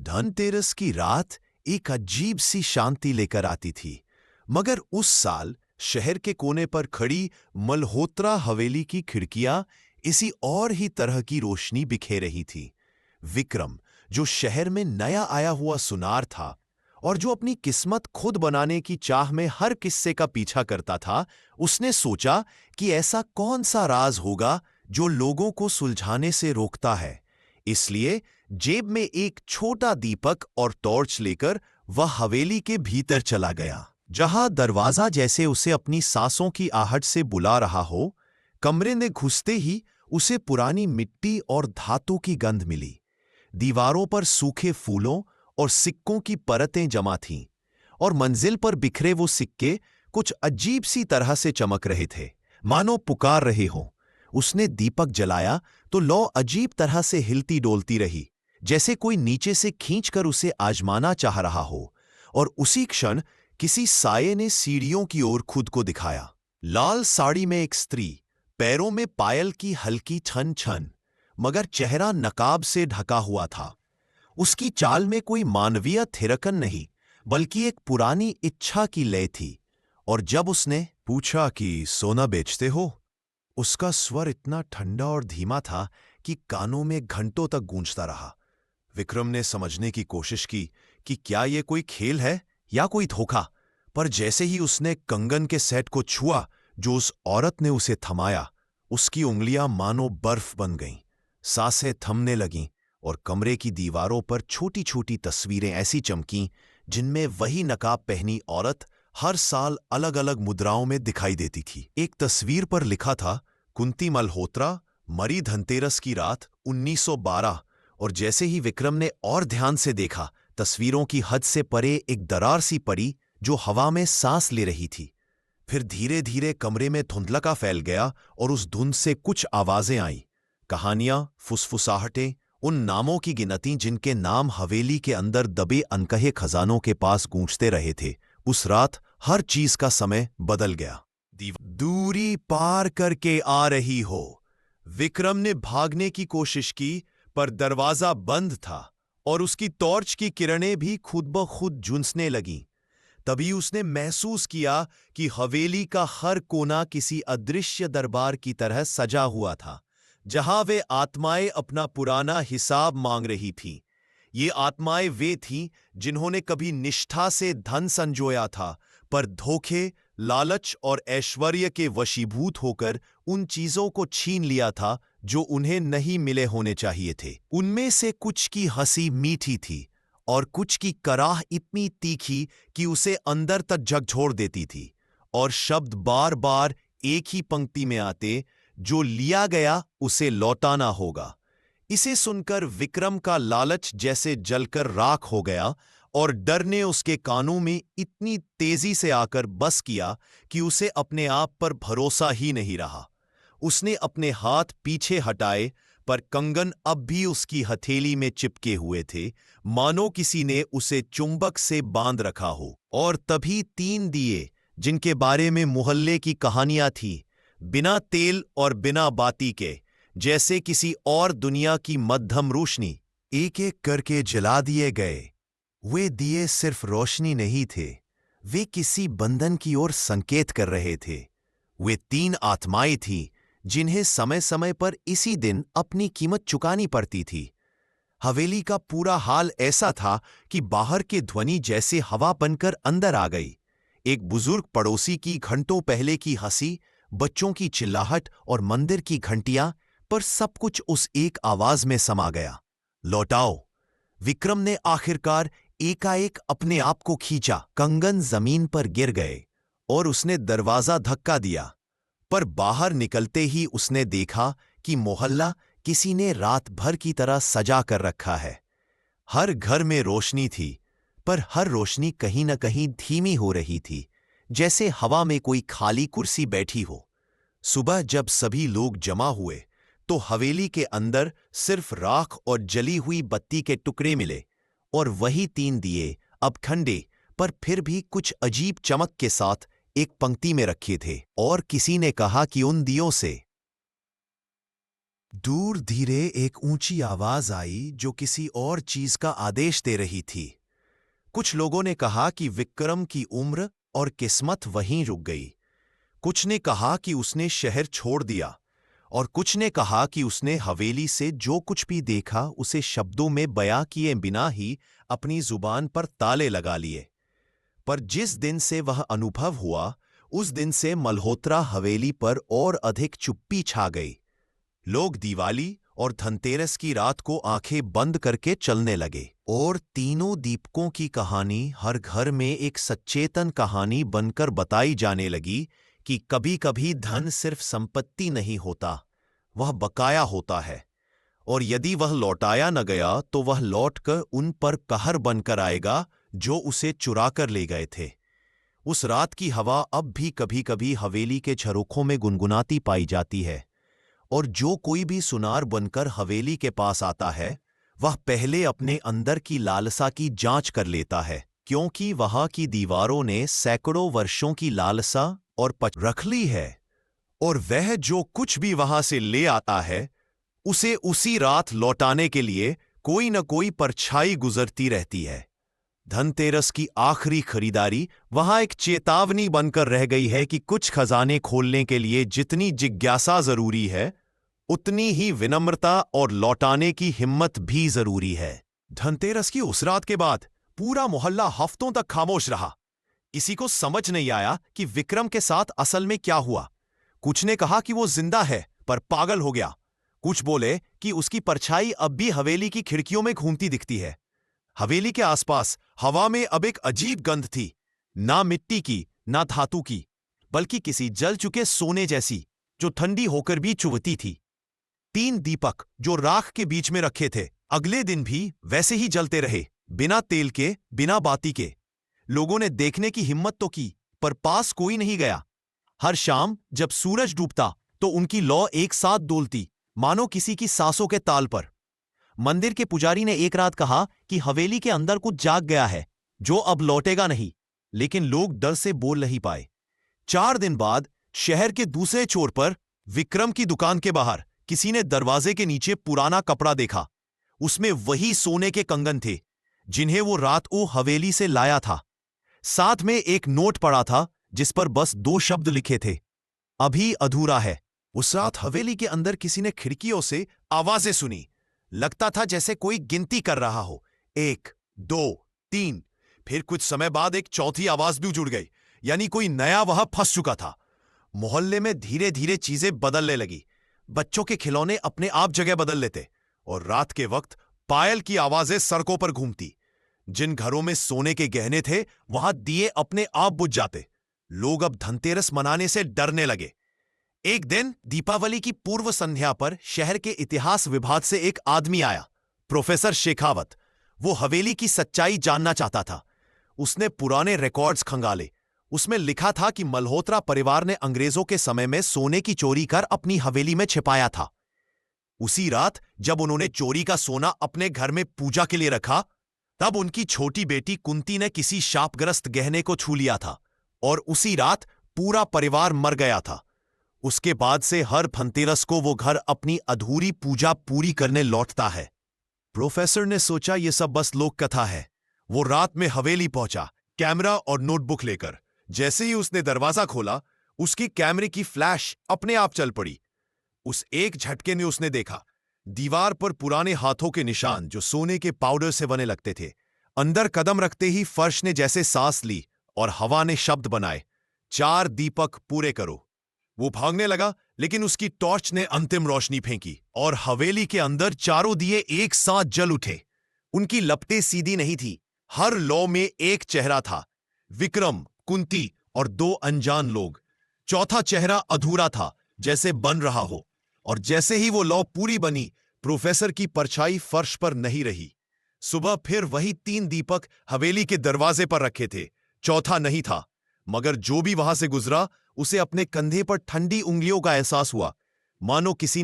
धनतेरस की रात एक अजीब सी शांति लेकर आती थी। मगर उस साल शहर के कोने पर खड़ी मल्होत्रा हवेली की खिड़कियां इसी और ही तरह की रोशनी बिखेर रही थी। विक्रम, जो शहर में नया आया हुआ सुनार था और जो अपनी किस्मत खुद बनाने की चाह में हर किस्से का पीछा करता था, उसने सोचा कि ऐसा कौन सा राज होगा जो लोगों को सुलझाने से रोकता है। इसलिए जेब में एक छोटा दीपक और टॉर्च लेकर वह हवेली के भीतर चला गया। जहां दरवाजा जैसे उसे अपनी सांसों की आहट से बुला रहा हो, कमरे में घुसते ही उसे पुरानी मिट्टी और धातु की गंध मिली। दीवारों पर सूखे फूलों और सिक्कों की परतें जमा थीं, और मंजिल पर बिखरे वो सिक्के कुछ अजीब सी तरह से चमक रहे थे, मानो पुकार रहे हों। उसने दीपक जलाया तो लौ अजीब तरह से हिलती डोलती रही, जैसे कोई नीचे से खींचकर उसे आजमाना चाह रहा हो। और उसी क्षण किसी साये ने सीढ़ियों की ओर खुद को दिखाया। लाल साड़ी में एक स्त्री, पैरों में पायल की हल्की छन छन, मगर चेहरा नकाब से ढका हुआ था। उसकी चाल में कोई मानवीय थिरकन नहीं, बल्कि एक पुरानी इच्छा की लय थी। और जब उसने पूछा कि सोना बेचते हो, उसका स्वर इतना ठंडा और धीमा था कि कानों में घंटों तक गूंजता रहा। विक्रम ने समझने की कोशिश की कि क्या यह कोई खेल है या कोई धोखा, पर जैसे ही उसने कंगन के सेट को छुआ जो उस औरत ने उसे थमाया, उसकी उंगलियां मानो बर्फ बन गईं, सांसें थमने लगीं, और कमरे की दीवारों पर छोटी छोटी तस्वीरें ऐसी चमकीं जिनमें वही नकाब पहनी औरत हर साल अलग अलग मुद्राओं में दिखाई देती थी। एक तस्वीर पर लिखा था, कुंती मल्होत्रा, मरी धनतेरस की रात 1912। और जैसे ही विक्रम ने और ध्यान से देखा, तस्वीरों की हद से परे एक दरार सी पड़ी जो हवा में सांस ले रही थी। फिर धीरे धीरे कमरे में धुंधलका फैल गया और उस धुंध से कुछ आवाजें आईं, कहानियां, फुसफुसाहटें, उन नामों की गिनती जिनके नाम हवेली के अंदर दबे अनकहे खजानों के पास गूंजते रहे थे। उस रात हर चीज का समय बदल गया। दूरी पार करके आ रही हो। विक्रम ने भागने की कोशिश की, पर दरवाजा बंद था और उसकी टॉर्च की किरणें भी खुद ब खुद झुलसने लगीं। तभी उसने महसूस किया कि हवेली का हर कोना किसी अदृश्य दरबार की तरह सजा हुआ था, जहां वे आत्माएं अपना पुराना हिसाब मांग रही थीं। ये आत्माएं वे थीं जिन्होंने कभी निष्ठा से धन संजोया था, पर धोखे, लालच और ऐश्वर्य के वशीभूत होकर उन चीजों को छीन लिया था जो उन्हें नहीं मिले होने चाहिए थे। उनमें से कुछ की हंसी मीठी थी और कुछ की कराह इतनी तीखी कि उसे अंदर तक झकझोर देती थी, और शब्द बार बार एक ही पंक्ति में आते, जो लिया गया उसे लौटाना होगा। इसे सुनकर विक्रम का लालच जैसे जलकर राख हो गया, और डर ने उसके कानों में इतनी तेजी से आकर बस किया कि उसे अपने आप पर भरोसा ही नहीं रहा। उसने अपने हाथ पीछे हटाए, पर कंगन अब भी उसकी हथेली में चिपके हुए थे, मानो किसी ने उसे चुंबक से बांध रखा हो। और तभी 3 दिए, जिनके बारे में मोहल्ले की कहानियां थीं, बिना तेल और बिना बाती के, जैसे किसी और दुनिया की मध्यम रोशनी, एक एक करके जला दिए गए। वे दिए सिर्फ रोशनी नहीं थे, वे किसी बंधन की ओर संकेत कर रहे थे। वे 3 आत्माएं थीं जिन्हें समय समय पर इसी दिन अपनी कीमत चुकानी पड़ती थी। हवेली का पूरा हाल ऐसा था कि बाहर के ध्वनि जैसे हवा बनकर अंदर आ गई। एक बुजुर्ग पड़ोसी की घंटों पहले की हंसी, बच्चों की चिल्लाहट और मंदिर की घंटियां, पर सब कुछ उस एक आवाज में समा गया, लौटाओ। विक्रम ने आखिरकार एकाएक अपने आप को खींचा। कंगन जमीन पर गिर गए और उसने दरवाजा धक्का दिया, पर बाहर निकलते ही उसने देखा कि मोहल्ला किसी ने रात भर की तरह सजा कर रखा है। हर घर में रोशनी थी, पर हर रोशनी कहीं न कहीं धीमी हो रही थी, जैसे हवा में कोई खाली कुर्सी बैठी हो। सुबह जब सभी लोग जमा हुए, तो हवेली के अंदर सिर्फ राख और जली हुई बत्ती के टुकड़े मिले, और वही 3 दिए अब ठंडे, पर फिर भी कुछ अजीब चमक के साथ एक पंक्ति में रखे थे। और किसी ने कहा कि उन दियों से दूर धीरे एक ऊंची आवाज आई जो किसी और चीज का आदेश दे रही थी। कुछ लोगों ने कहा कि विक्रम की उम्र और किस्मत वहीं रुक गई। कुछ ने कहा कि उसने शहर छोड़ दिया और कुछ ने कहा कि उसने हवेली से जो कुछ भी देखा उसे शब्दों में बयां किए बिना ही अपनी जुबान पर ताले लगा लिए। पर जिस दिन से वह अनुभव हुआ, उस दिन से मल्होत्रा हवेली पर और अधिक चुप्पी छा गई। लोग दिवाली और धनतेरस की रात को आंखें बंद करके चलने लगे और तीनों दीपकों की कहानी हर घर में एक सचेतन कहानी बनकर बताई जाने लगी कि कभी-कभी धन सिर्फ संपत्ति नहीं होता, वह बकाया होता है, और यदि वह लौटाया न गया तो वह लौटकर उन पर कहर बनकर आएगा जो उसे चुरा कर ले गए थे। उस रात की हवा अब भी कभी-कभी हवेली के झरोखों में गुनगुनाती पाई जाती है, और जो कोई भी सुनार बनकर हवेली के पास आता है, वह पहले अपने अंदर की लालसा की जांच कर लेता है, क्योंकि वहां की दीवारों ने सैकड़ों वर्षों की लालसा और पच रख ली है, और वह जो कुछ भी वहां से ले आता है उसे उसी रात लौटाने के लिए कोई न कोई परछाई गुजरती रहती है। धनतेरस की आखिरी खरीदारी वहां एक चेतावनी बनकर रह गई है कि कुछ खजाने खोलने के लिए जितनी जिज्ञासा जरूरी है, उतनी ही विनम्रता और लौटाने की हिम्मत भी जरूरी है। धनतेरस की उस रात के बाद पूरा मोहल्ला हफ्तों तक खामोश रहा। किसी को समझ नहीं आया कि विक्रम के साथ असल में क्या हुआ। कुछ ने कहा कि वो जिंदा है पर पागल हो गया। कुछ बोले कि उसकी परछाई अब भी हवेली की खिड़कियों में घूमती दिखती है। हवेली के आसपास हवा में अब एक अजीब गंध थी, ना मिट्टी की ना धातु की, बल्कि किसी जल चुके सोने जैसी, जो ठंडी होकर भी चुभती थी। 3 दीपक जो राख के बीच में रखे थे, अगले दिन भी वैसे ही जलते रहे, बिना तेल के, बिना बाती के। लोगों ने देखने की हिम्मत तो की, पर पास कोई नहीं गया। हर शाम जब सूरज डूबता तो उनकी लौ एक साथ डोलती, मानो किसी की सांसों के ताल पर। मंदिर के पुजारी ने एक रात कहा कि हवेली के अंदर कुछ जाग गया है जो अब लौटेगा नहीं, लेकिन लोग डर से बोल नहीं पाए। 4 दिन बाद शहर के दूसरे छोर पर विक्रम की दुकान के बाहर किसी ने दरवाजे के नीचे पुराना कपड़ा देखा। उसमें वही सोने के कंगन थे जिन्हें वो रात को हवेली से लाया था। साथ में एक नोट पड़ा था जिस पर बस 2 शब्द लिखे थे, अभी अधूरा है। उस रात हवेली के अंदर किसी ने खिड़कियों से आवाजें सुनी। लगता था जैसे कोई गिनती कर रहा हो, 1, 2, 3। फिर कुछ समय बाद एक चौथी आवाज भी जुड़ गई, यानी कोई नया वहां फंस चुका था। मोहल्ले में धीरे धीरे चीजें बदलने लगी। बच्चों के खिलौने अपने आप जगह बदल लेते, और रात के वक्त पायल की आवाजें सड़कों पर घूमती। जिन घरों में सोने के गहने थे वहां दिए अपने आप बुझ जाते। लोग अब धनतेरस मनाने से डरने लगे। एक दिन दीपावली की पूर्व संध्या पर शहर के इतिहास विभाग से एक आदमी आया, प्रोफेसर शेखावत। वो हवेली की सच्चाई जानना चाहता था। उसने पुराने रिकॉर्ड्स खंगाले। उसमें लिखा था कि मल्होत्रा परिवार ने अंग्रेजों के समय में सोने की चोरी कर अपनी हवेली में छिपाया था। उसी रात जब उन्होंने चोरी का सोना अपने घर में पूजा के लिए रखा, तब उनकी छोटी बेटी कुंती ने किसी शापग्रस्त गहने को छू लिया था, और उसी रात पूरा परिवार मर गया था। उसके बाद से हर धनतेरस को वो घर अपनी अधूरी पूजा पूरी करने लौटता है। प्रोफेसर ने सोचा ये सब बस लोक कथा है। वो रात में हवेली पहुंचा, कैमरा और नोटबुक लेकर। जैसे ही उसने दरवाजा खोला, उसकी कैमरे की फ्लैश अपने आप चल पड़ी। उस एक झटके में उसने देखा दीवार पर पुराने हाथों के निशान जो सोने के पाउडर से बने लगते थे। अंदर कदम रखते ही फर्श ने जैसे सांस ली और हवा ने शब्द बनाए, 4 दीपक पूरे करो। वो भागने लगा, लेकिन उसकी टॉर्च ने अंतिम रोशनी फेंकी और हवेली के अंदर चारों दिए एक साथ जल उठे। उनकी लपटें सीधी नहीं थी, हर लौ में एक चेहरा था, विक्रम, कुंती और 2 अनजान लोग। चौथा चेहरा अधूरा था, जैसे बन रहा हो, और जैसे ही वो लौ पूरी बनी, प्रोफेसर की परछाई फर्श पर नहीं रही। सुबह फिर वही 3 दीपक हवेली के दरवाजे पर रखे थे। चौथा नहीं था, मगर जो भी वहां से गुजरा उसे अपने कंधे पर ठंडी उंगलियों का एहसास हुआ, मानो किसी